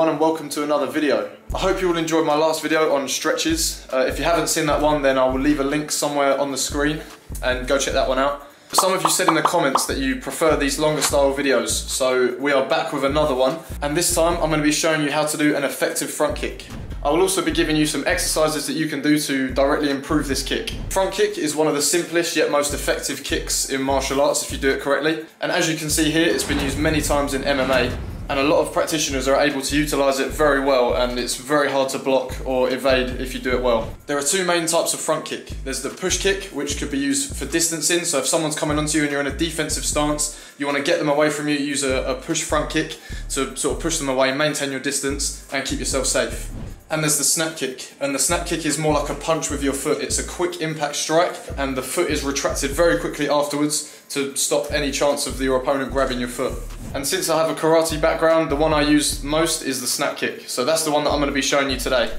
everyone and welcome to another video. I hope you all enjoyed my last video on stretches. If you haven't seen that one, then I will leave a link somewhere on the screen and go check that one out. Some of you said in the comments that you prefer these longer style videos, so we are back with another one, and this time I'm going to be showing you how to do an effective front kick. I will also be giving you some exercises that you can do to directly improve this kick. Front kick is one of the simplest yet most effective kicks in martial arts if you do it correctly, and as you can see here, it's been used many times in MMA. And a lot of practitioners are able to utilise it very well, and it's very hard to block or evade if you do it well. There are two main types of front kick. There's the push kick, which could be used for distancing, so if someone's coming onto you and you're in a defensive stance, you want to get them away from you, use a push front kick to sort of push them away, maintain your distance and keep yourself safe. And there's the snap kick, and the snap kick is more like a punch with your foot. It's a quick impact strike and the foot is retracted very quickly afterwards to stop any chance of your opponent grabbing your foot. And since I have a karate background, the one I use most is the snap kick. So that's the one that I'm going to be showing you today.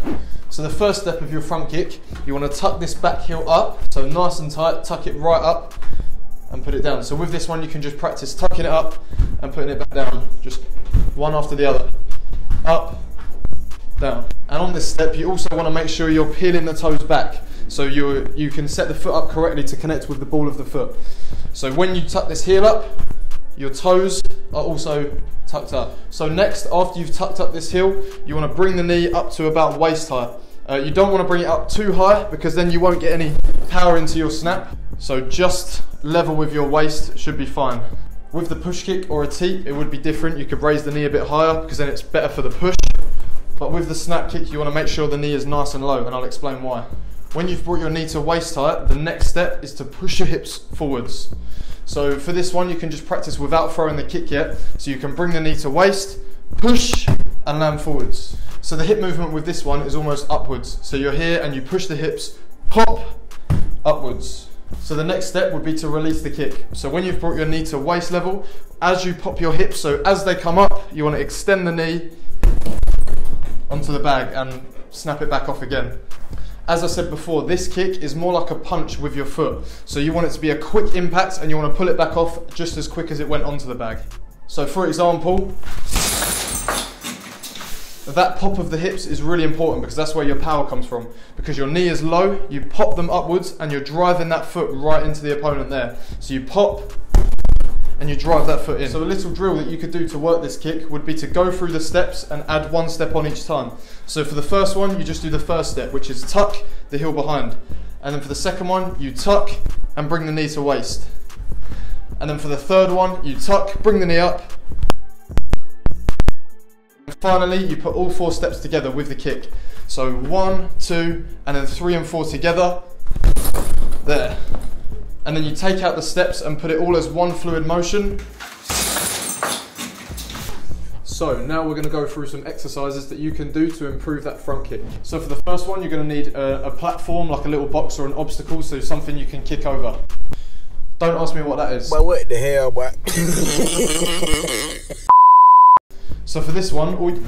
So the first step of your front kick, you want to tuck this back heel up, so nice and tight, tuck it right up and put it down. So with this one you can just practice tucking it up and putting it back down, just one after the other. Up, down. And on this step you also want to make sure you're peeling the toes back, so you can set the foot up correctly to connect with the ball of the foot. So when you tuck this heel up, your toes are also tucked up. So next, after you've tucked up this heel, you want to bring the knee up to about waist height. You don't want to bring it up too high because then you won't get any power into your snap. So just level with your waist should be fine. With the push kick or a teep, it would be different. You could raise the knee a bit higher because then it's better for the push. But with the snap kick, you want to make sure the knee is nice and low, and I'll explain why. When you've brought your knee to waist height, the next step is to push your hips forwards. So for this one, you can just practice without throwing the kick yet. So you can bring the knee to waist, push, and land forwards. So the hip movement with this one is almost upwards. So you're here and you push the hips, pop, upwards. So the next step would be to release the kick. So when you've brought your knee to waist level, as you pop your hips, so as they come up, you want to extend the knee onto the bag and snap it back off again. As I said before, this kick is more like a punch with your foot. So you want it to be a quick impact and you want to pull it back off just as quick as it went onto the bag. So for example, that pop of the hips is really important because that's where your power comes from. Because your knee is low, you pop them upwards and you're driving that foot right into the opponent there. So you pop and you drive that foot in. So a little drill that you could do to work this kick would be to go through the steps and add one step on each time. So for the first one, you just do the first step, which is tuck the heel behind. And then for the second one, you tuck and bring the knee to waist. And then for the third one, you tuck, bring the knee up. And finally, you put all four steps together with the kick. So 1, 2, and then 3 and 4 together. There. And then you take out the steps and put it all as one fluid motion. So now we're going to go through some exercises that you can do to improve that front kick. So for the first one, you're going to need a platform, like a little box or an obstacle, so something you can kick over. Don't ask me what that is. But what the hell, boy? So for this one,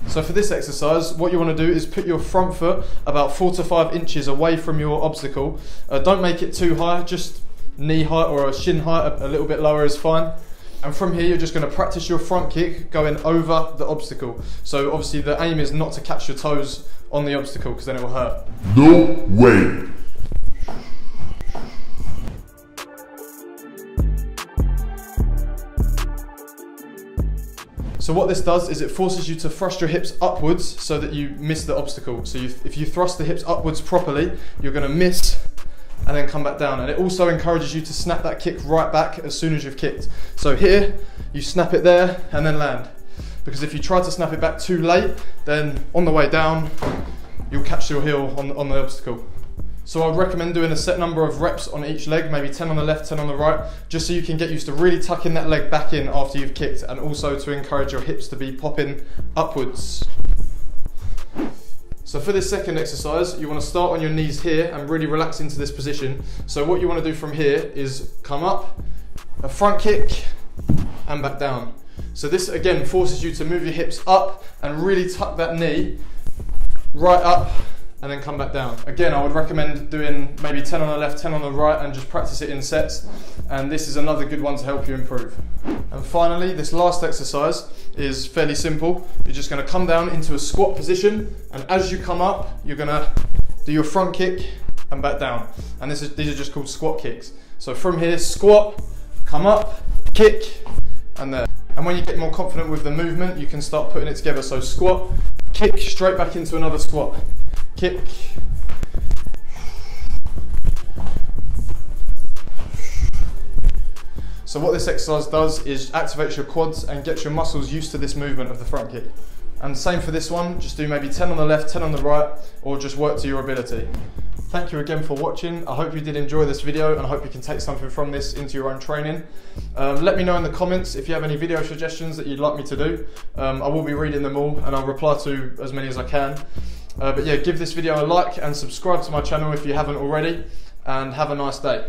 so for this exercise, what you want to do is put your front foot about 4 to 5 inches away from your obstacle. Don't make it too high, just knee height or a shin height, a little bit lower is fine. And from here, you're just going to practice your front kick going over the obstacle. So obviously the aim is not to catch your toes on the obstacle because then it will hurt. No way! So what this does is it forces you to thrust your hips upwards so that you miss the obstacle. So if you thrust the hips upwards properly, you're going to miss and then come back down. And it also encourages you to snap that kick right back as soon as you've kicked. So here, you snap it there and then land. Because if you try to snap it back too late, then on the way down, you'll catch your heel on the obstacle. So I'd recommend doing a set number of reps on each leg, maybe 10 on the left, 10 on the right, just so you can get used to really tucking that leg back in after you've kicked, and also to encourage your hips to be popping upwards. So for this second exercise, you want to start on your knees here and really relax into this position. So what you want to do from here is come up, a front kick, and back down. So this again forces you to move your hips up and really tuck that knee right up and then come back down. Again, I would recommend doing maybe 10 on the left, 10 on the right, and just practice it in sets. And this is another good one to help you improve. And finally, this last exercise, is fairly simple. You're just going to come down into a squat position, and as you come up, you're going to do your front kick and back down. And these are just called squat kicks. So from here, squat, come up, kick, and there. And when you get more confident with the movement, you can start putting it together. So squat, kick, straight back into another squat, kick. So what this exercise does is activates your quads and gets your muscles used to this movement of the front kick. And same for this one, just do maybe 10 on the left, 10 on the right, or just work to your ability. Thank you again for watching. I hope you did enjoy this video, and I hope you can take something from this into your own training. Let me know in the comments if you have any video suggestions that you'd like me to do. I will be reading them all, and I'll reply to as many as I can. But yeah, give this video a like and subscribe to my channel if you haven't already, and have a nice day.